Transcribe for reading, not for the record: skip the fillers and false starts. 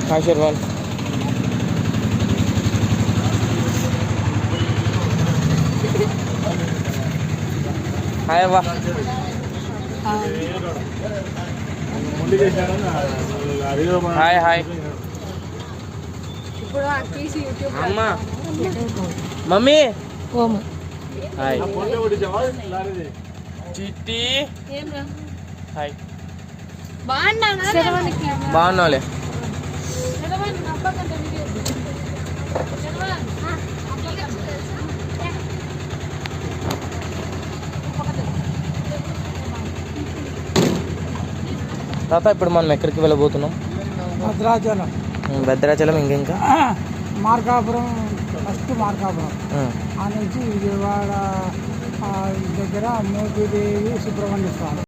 Hi Sharwan. Hi అవ్వ. Hi hi అమ్మా. Mummy hi. చిట్టి హాయ్. బాగున్నావులే. తాత ఇప్పుడు మనం ఎక్కడికి వెళ్ళబోతున్నాం? భద్రాచలం. భద్రాచలం ఇంకా మార్కాపురం, ఫస్ట్ మార్కాపురం ఆ నుంచి విజయవాడ దగ్గర మోపిదేవి సుబ్రహ్మణ్య స్వామి.